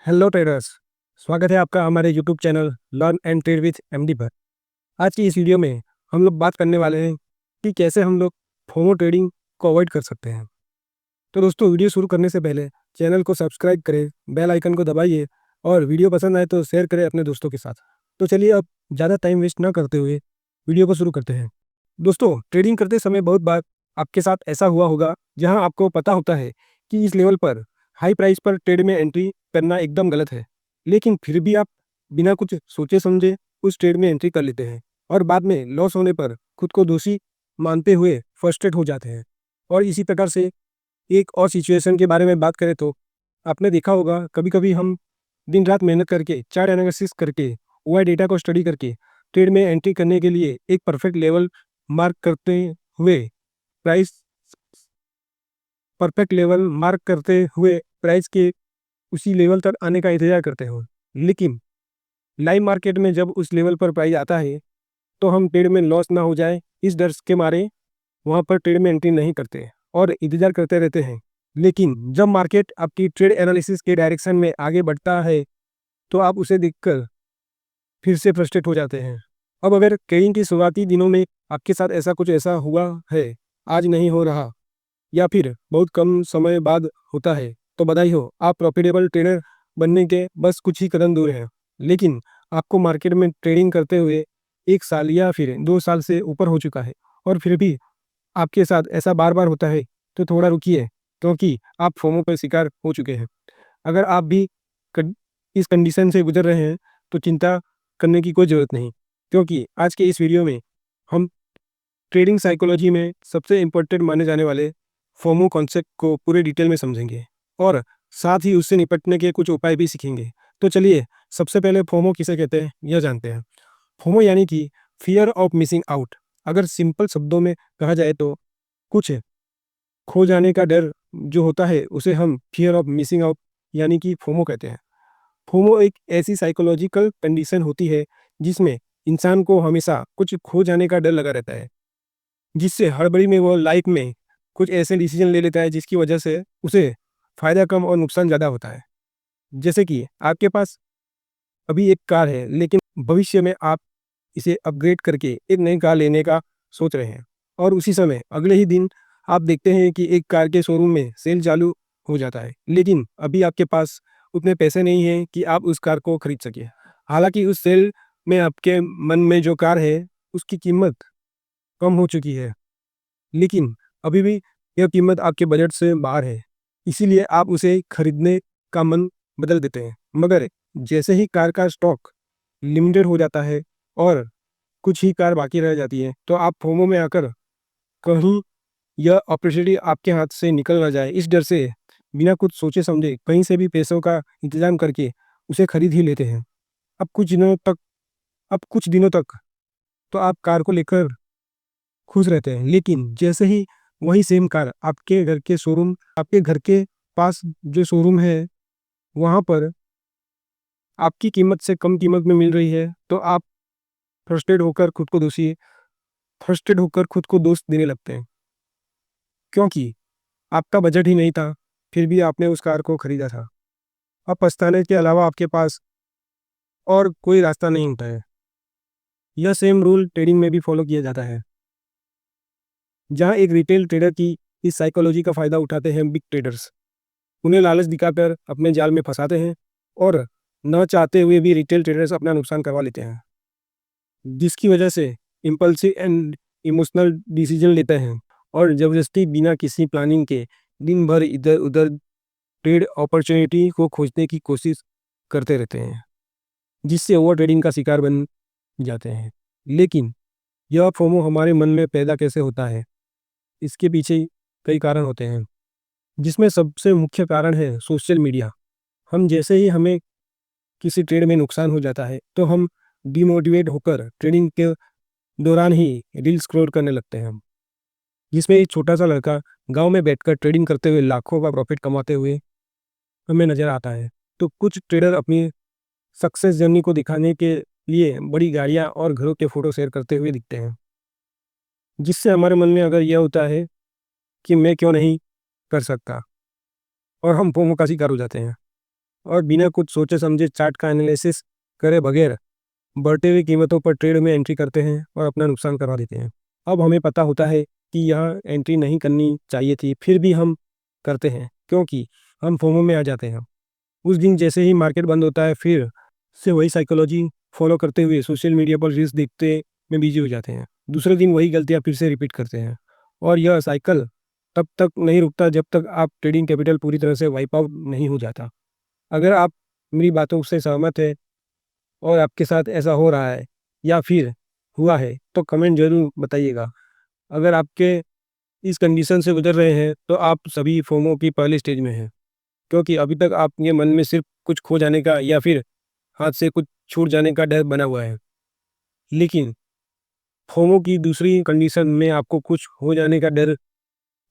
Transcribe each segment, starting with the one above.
Hello traders. स्वागत है आपका हमारे YouTube channel learn and trade with MD पर। आज की इस वीडियो में हम लोग बात करने वाले हैं कि कैसे हम लोग फोमो ट्रेडिंग को अवॉइड कर सकते हैं। तो दोस्तों, वीडियो शुरू करने से पहले चैनल को सब्सक्राइब करें, बेल आइकन को दबाइए और वीडियो पसंद आए तो शेयर करें अपने दोस्तों के साथ। तो चलिए अब ज़्यादा टाइम वेस्ट ना करते हुए वीडियो को शुरू करते हैं। दोस्तों, ट्रेडिंग करते समय बहुत बार आपके साथ ऐसा हुआ होगा जहां आपको पता होता है कि इस लेवल पर हाई प्राइस पर ट्रेड में एंट्री करना एकदम गलत है, लेकिन फिर भी आप बिना कुछ सोचे समझे उस ट्रेड में एंट्री कर लेते हैं और बाद में लॉस होने पर खुद को दोषी मानते हुए फ्रस्ट्रेट हो जाते हैं। और इसी प्रकार से एक और सिचुएशन के बारे में बात करें तो आपने देखा होगा कभी कभी हम दिन रात मेहनत करके चार्ट एनालिसिस करके ओआई डेटा को स्टडी करके ट्रेड में एंट्री करने के लिए एक परफेक्ट लेवल मार्क करते हुए प्राइस प्राइस के उसी लेवल तक आने का इंतजार करते हो, लेकिन लाइव मार्केट में जब उस लेवल पर प्राइस आता है तो हम ट्रेड में लॉस ना हो जाए इस डर के मारे वहां पर ट्रेड में एंट्री नहीं करते और इंतजार करते रहते हैं। लेकिन जब मार्केट आपकी ट्रेड एनालिसिस के डायरेक्शन में आगे बढ़ता है तो आप उसे देखकर फिर से फ्रस्ट्रेट हो जाते हैं। अब अगर ट्रेडिंग के शुरुआती दिनों में आपके साथ ऐसा हुआ है, आज नहीं हो रहा या फिर बहुत कम समय बाद होता है, तो बधाई हो, आप प्रॉफिटेबल ट्रेडर बनने के बस कुछ ही कदम दूर हैं। लेकिन आपको मार्केट में ट्रेडिंग करते हुए 1 साल या फिर 2 साल से ऊपर हो चुका है और फिर भी आपके साथ ऐसा बार बार होता है, तो थोड़ा रुकिए, क्योंकि आप फोमो का शिकार हो चुके हैं। अगर आप भी इस कंडीशन से गुजर रहे हैं तो चिंता करने की कोई ज़रूरत नहीं, क्योंकि आज के इस वीडियो में हम ट्रेडिंग साइकोलॉजी में सबसे इम्पोर्टेंट माने जाने वाले फोमो कॉन्सेप्ट को पूरे डिटेल में समझेंगे और साथ ही उससे निपटने के कुछ उपाय भी सीखेंगे। तो चलिए सबसे पहले फोमो किसे कहते हैं यह जानते हैं। फोमो यानी कि फियर ऑफ मिसिंग आउट। अगर सिंपल शब्दों में कहा जाए तो कुछ खो जाने का डर जो होता है उसे हम फियर ऑफ मिसिंग आउट यानी कि फोमो कहते हैं। फोमो एक ऐसी साइकोलॉजिकल कंडीशन होती है जिसमें इंसान को हमेशा कुछ खो जाने का डर लगा रहता है, जिससे हड़बड़ी में वो लाइफ में कुछ ऐसे डिसीजन ले लेता है जिसकी वजह से उसे फ़ायदा कम और नुकसान ज़्यादा होता है। जैसे कि आपके पास अभी एक कार है, लेकिन भविष्य में आप इसे अपग्रेड करके एक नई कार लेने का सोच रहे हैं और उसी समय अगले ही दिन आप देखते हैं कि एक कार के शोरूम में सेल चालू हो जाता है, लेकिन अभी आपके पास उतने पैसे नहीं हैं कि आप उस कार को खरीद सकें। हालांकि उस सेल में आपके मन में जो कार है उसकी कीमत कम हो चुकी है, लेकिन अभी भी यह कीमत आपके बजट से बाहर है, इसीलिए आप उसे खरीदने का मन बदल देते हैं। मगर जैसे ही कार का स्टॉक लिमिटेड हो जाता है और कुछ ही कार बाकी रह जाती है, तो आप फोमो में आकर कहीं यह अपॉर्चुनिटी आपके हाथ से निकल ना जाए इस डर से बिना कुछ सोचे समझे कहीं से भी पैसों का इंतजाम करके उसे खरीद ही लेते हैं। अब कुछ दिनों तक तो आप कार को लेकर खुश रहते हैं, लेकिन जैसे ही वही सेम कार आपके घर के पास जो शोरूम है वहाँ पर आपकी कीमत से कम कीमत में मिल रही है, तो आप फ्रस्ट्रेट होकर खुद को दोष देने लगते हैं, क्योंकि आपका बजट ही नहीं था, फिर भी आपने उस कार को खरीदा था। अब पछताने के अलावा आपके पास और कोई रास्ता नहीं होता है। यह सेम रूल ट्रेडिंग में भी फॉलो किया जाता है, जहाँ एक रिटेल ट्रेडर की इस साइकोलॉजी का फ़ायदा उठाते हैं बिग ट्रेडर्स। उन्हें लालच दिखाकर अपने जाल में फंसाते हैं और न चाहते हुए भी रिटेल ट्रेडर्स अपना नुकसान करवा लेते हैं, जिसकी वजह से इम्पल्सिव एंड इमोशनल डिसीजन लेते हैं और ज़बरदस्ती बिना किसी प्लानिंग के दिन भर इधर उधर ट्रेड अपॉर्चुनिटी को खोजने की कोशिश करते रहते हैं, जिससे ओवर ट्रेडिंग का शिकार बन जाते हैं। लेकिन यह फोमो हमारे मन में पैदा कैसे होता है, इसके पीछे कई कारण होते हैं, जिसमें सबसे मुख्य कारण है सोशल मीडिया। हम जैसे ही हमें किसी ट्रेड में नुकसान हो जाता है तो हम डिमोटिवेट होकर ट्रेडिंग के दौरान ही रील स्क्रॉल करने लगते हैं, जिसमें एक छोटा सा लड़का गांव में बैठकर ट्रेडिंग करते हुए लाखों का प्रॉफिट कमाते हुए हमें नजर आता है। तो कुछ ट्रेडर अपनी सक्सेस जर्नी को दिखाने के लिए बड़ी गाड़ियां और घरों के फोटो शेयर करते हुए दिखते हैं, जिससे हमारे मन में अगर यह होता है कि मैं क्यों नहीं कर सकता, और हम फोमो का शिकार हो जाते हैं। और बिना कुछ सोचे समझे चार्ट का एनालिसिस करे बगैर बढ़ते हुए कीमतों पर ट्रेड में एंट्री करते हैं और अपना नुकसान करवा देते हैं। अब हमें पता होता है कि यह एंट्री नहीं करनी चाहिए थी, फिर भी हम करते हैं क्योंकि हम फोमो में आ जाते हैं। उस दिन जैसे ही मार्केट बंद होता है फिर से वही साइकोलॉजी फॉलो करते हुए सोशल मीडिया पर रील्स देखते में बिजी हो जाते हैं। दूसरे दिन वही गलतियां फिर से रिपीट करते हैं और यह साइकिल तब तक नहीं रुकता जब तक आप ट्रेडिंग कैपिटल पूरी तरह से वाइप आउट नहीं हो जाता। अगर आप मेरी बातों से सहमत है और आपके साथ ऐसा हो रहा है या फिर हुआ है तो कमेंट जरूर बताइएगा। अगर आपके इस कंडीशन से गुजर रहे हैं तो आप सभी फोमो की पहले स्टेज में हैं, क्योंकि अभी तक आपके मन में सिर्फ कुछ खो जाने का या फिर हाथ से कुछ छूट जाने का डर बना हुआ है। लेकिन फोमो की दूसरी कंडीशन में आपको कुछ हो जाने का डर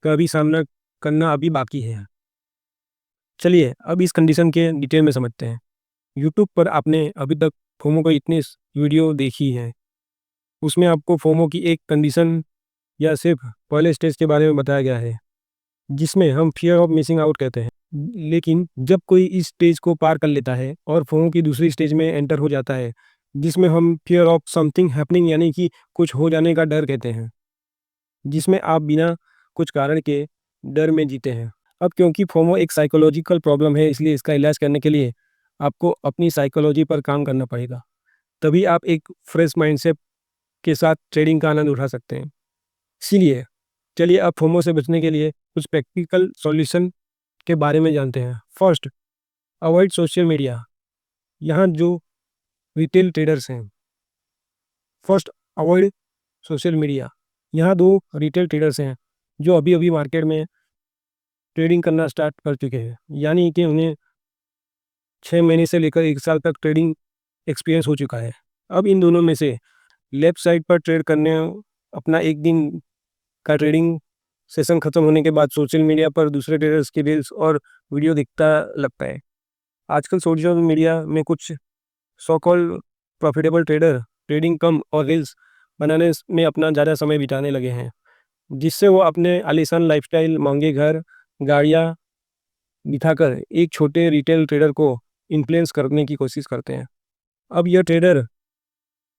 का भी सामना करना अभी बाकी है। चलिए अब इस कंडीशन के डिटेल में समझते हैं। यूट्यूब पर आपने अभी तक फोमो को इतनी वीडियो देखी है, उसमें आपको फोमो की एक कंडीशन या सिर्फ पहले स्टेज के बारे में बताया गया है जिसमें हम फियर ऑफ मिसिंग आउट कहते हैं। लेकिन जब कोई इस स्टेज को पार कर लेता है और फोमो की दूसरी स्टेज में एंटर हो जाता है जिसमें हम फियर ऑफ समथिंग हैपनिंग यानी कि कुछ हो जाने का डर कहते हैं, जिसमें आप बिना कुछ कारण के डर में जीते हैं। अब क्योंकि फोमो एक साइकोलॉजिकल प्रॉब्लम है इसलिए इसका इलाज करने के लिए आपको अपनी साइकोलॉजी पर काम करना पड़ेगा, तभी आप एक फ्रेश माइंडसेट के साथ ट्रेडिंग का आनंद उठा सकते हैं। इसीलिए चलिए अब फोमो से बचने के लिए कुछ प्रैक्टिकल सॉल्यूशन के बारे में जानते हैं। First, avoid social media. यहाँ जो रिटेल ट्रेडर्स हैं, फर्स्ट अवॉइड सोशल मीडिया। यहाँ दो रिटेल ट्रेडर्स हैं जो अभी अभी मार्केट में ट्रेडिंग करना स्टार्ट कर चुके हैं, यानी कि उन्हें 6 महीने से लेकर 1 साल तक ट्रेडिंग एक्सपीरियंस हो चुका है। अब इन दोनों में से लेफ्ट साइड पर ट्रेड करने अपना एक दिन का ट्रेडिंग सेशन खत्म होने के बाद सोशल मीडिया पर दूसरे ट्रेडर्स की रील्स और वीडियो दिखता लगता है। आजकल सोशल मीडिया में कुछ so called profitable trader trading कम और रील्स बनाने में अपना ज़्यादा समय बिताने लगे हैं, जिससे वो अपने आलीशान लाइफस्टाइल, महंगे घर, गाड़ियाँ दिखाकर एक छोटे रिटेल ट्रेडर को इन्फ्लुएंस करने की कोशिश करते हैं। अब यह ट्रेडर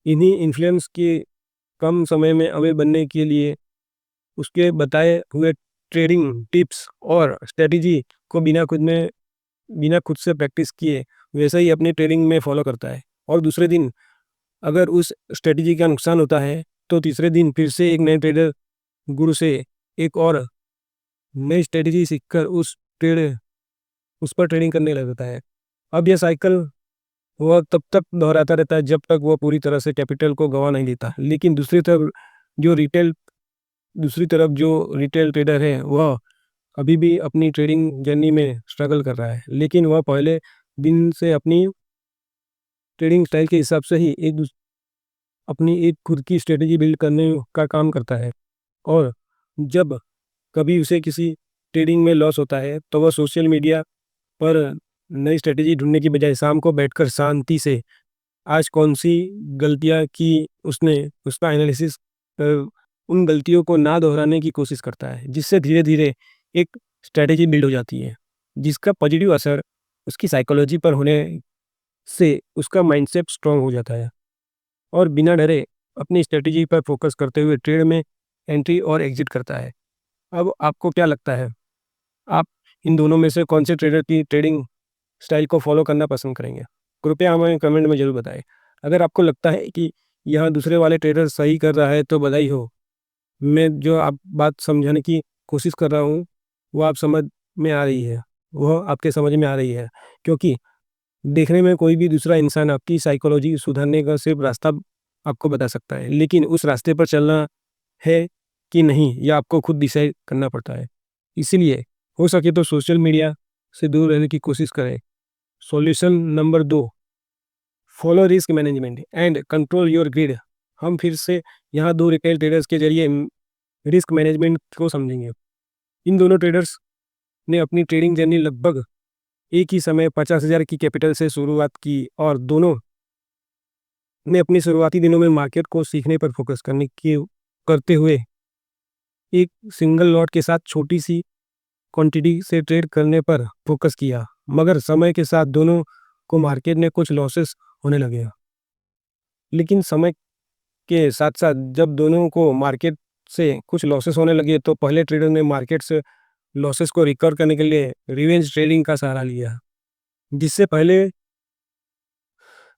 इन्हीं इन्फ्लुएंस के कम समय में अवेयर बनने के लिए उसके बताए हुए ट्रेडिंग टिप्स और स्ट्रेटजी को बिना खुद से प्रैक्टिस किए वैसे ही अपनी ट्रेडिंग में फॉलो करता है। और दूसरे दिन अगर उस स्ट्रेटजी का नुकसान होता है तो तीसरे दिन फिर से एक नए ट्रेडर गुरु से एक और नई स्ट्रेटजी सीखकर उस पर ट्रेडिंग करने लगता है। अब यह साइकिल वह तब तक दोहराता रहता है जब तक वह पूरी तरह से कैपिटल को गंवा नहीं देता। लेकिन दूसरी तरफ जो रिटेल ट्रेडर है वह अभी भी अपनी ट्रेडिंग जर्नी में स्ट्रगल कर रहा है, लेकिन वह पहले दिन से अपनी ट्रेडिंग स्टाइल के हिसाब से ही अपनी एक खुद की स्ट्रेटजी बिल्ड करने का काम करता है। और जब कभी उसे किसी ट्रेडिंग में लॉस होता है तो वह सोशल मीडिया पर नई स्ट्रेटजी ढूंढने की बजाय शाम को बैठकर शांति से आज कौन सी गलतियां की उसने उसका एनालिसिस कर उन गलतियों को ना दोहराने की कोशिश करता है, जिससे धीरे धीरे एक स्ट्रेटजी बिल्ड हो जाती है जिसका पॉजिटिव असर उसकी साइकोलॉजी पर होने से उसका माइंडसेट स्ट्रांग हो जाता है और बिना डरे अपनी स्ट्रेटजी पर फोकस करते हुए ट्रेड में एंट्री और एग्जिट करता है। अब आपको क्या लगता है, आप इन दोनों में से कौन से ट्रेडर की ट्रेडिंग स्टाइल को फॉलो करना पसंद करेंगे? कृपया हमें कमेंट में ज़रूर बताएं। अगर आपको लगता है कि यह दूसरे वाले ट्रेडर सही कर रहा है तो बधाई हो। मैं जो आप बात समझाने की कोशिश कर रहा हूँ वो आप समझ में आ रही है, वह आपके समझ में आ रही है, क्योंकि देखने में कोई भी दूसरा इंसान आपकी साइकोलॉजी सुधारने का सिर्फ रास्ता आपको बता सकता है, लेकिन उस रास्ते पर चलना है कि नहीं यह आपको खुद डिसाइड करना पड़ता है। इसीलिए हो सके तो सोशल मीडिया से दूर रहने की कोशिश करें। Solution number 2, follow risk management and control your grid. हम फिर से यहाँ दो रिटेल ट्रेडर्स के जरिए रिस्क मैनेजमेंट को समझेंगे। इन दोनों ट्रेडर्स ने अपनी ट्रेडिंग जर्नी लगभग एक ही समय 50,000 की कैपिटल से शुरुआत की और दोनों ने अपने शुरुआती दिनों में मार्केट को सीखने पर फोकस करते हुए एक सिंगल लॉट के साथ छोटी सी क्वांटिटी से ट्रेड करने पर फोकस किया। मगर समय के साथ दोनों को मार्केट में कुछ लॉसेस होने लगे। लेकिन समय के साथ-साथ जब दोनों को मार्केट से कुछ लॉसेस होने लगे, तो पहले ट्रेडर ने मार्केट से लॉसेस को रिकवर करने के लिए रिवेंज ट्रेडिंग का सहारा लिया, जिससे पहले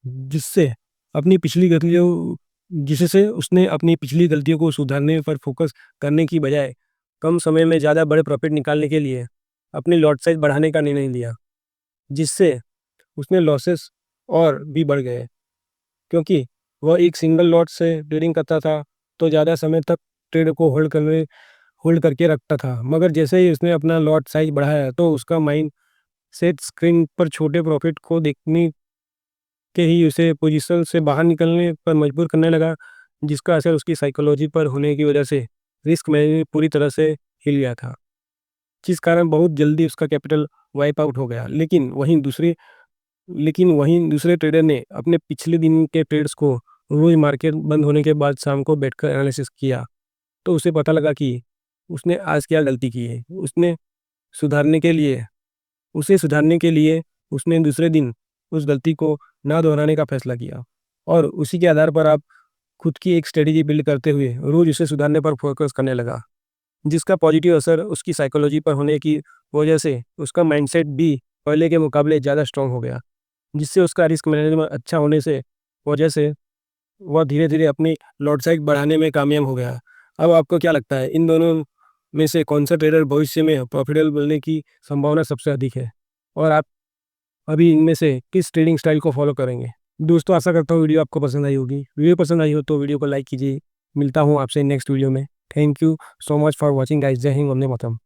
जिससे अपनी पिछली गलतियों जिससे उसने अपनी पिछली गलतियों को सुधारने पर फोकस करने की बजाय कम समय में ज़्यादा बड़े प्रॉफिट निकालने के लिए अपनी लॉट साइज बढ़ाने का निर्णय लिया, जिससे उसने लॉसेस और भी बढ़ गए, क्योंकि वह एक सिंगल लॉट से ट्रेडिंग करता था तो ज़्यादा समय तक ट्रेड को होल्ड करके रखता था। मगर जैसे ही उसने अपना लॉट साइज बढ़ाया तो उसका माइंड सेट स्क्रीन पर छोटे प्रॉफिट को देखने के ही उसे पोजीशन से बाहर निकलने पर मजबूर करने लगा, जिसका असर उसकी साइकोलॉजी पर होने की वजह से रिस्क मैनेजमेंट पूरी तरह से हिल गया था, जिस कारण बहुत जल्दी उसका कैपिटल वाइप आउट हो गया। लेकिन वहीं दूसरे ट्रेडर ने अपने पिछले दिन के ट्रेड्स को रोज मार्केट बंद होने के बाद शाम को बैठकर एनालिसिस किया, तो उसे पता लगा कि उसने आज क्या गलती की है। सुधारने के लिए सुधारने के लिए उसने दूसरे दिन उस गलती को ना दोहराने का फैसला किया, और उसी के आधार पर आप खुद की एक स्ट्रेटेजी बिल्ड करते हुए रोज उसे सुधारने पर फोकस करने लगा, जिसका पॉजिटिव असर उसकी साइकोलॉजी पर होने की वजह से उसका माइंडसेट भी पहले के मुकाबले ज़्यादा स्ट्रांग हो गया, जिससे उसका रिस्क मैनेजमेंट अच्छा होने से वजह से वह धीरे धीरे अपनी लॉट साइज बढ़ाने में कामयाब हो गया। अब आपको क्या लगता है, इन दोनों में से कौन सा ट्रेडर भविष्य में प्रॉफिटेबल बनने की संभावना सबसे अधिक है, और आप अभी इनमें से किस ट्रेडिंग स्टाइल को फॉलो करेंगे? दोस्तों, आशा करता हूँ वीडियो आपको पसंद आई होगी। वीडियो पसंद आई हो तो वीडियो को लाइक कीजिए। मिलता हूँ आपसे नेक्स्ट वीडियो में। Thank you so much for watching guys. जय हिंद, वंदे मातरम।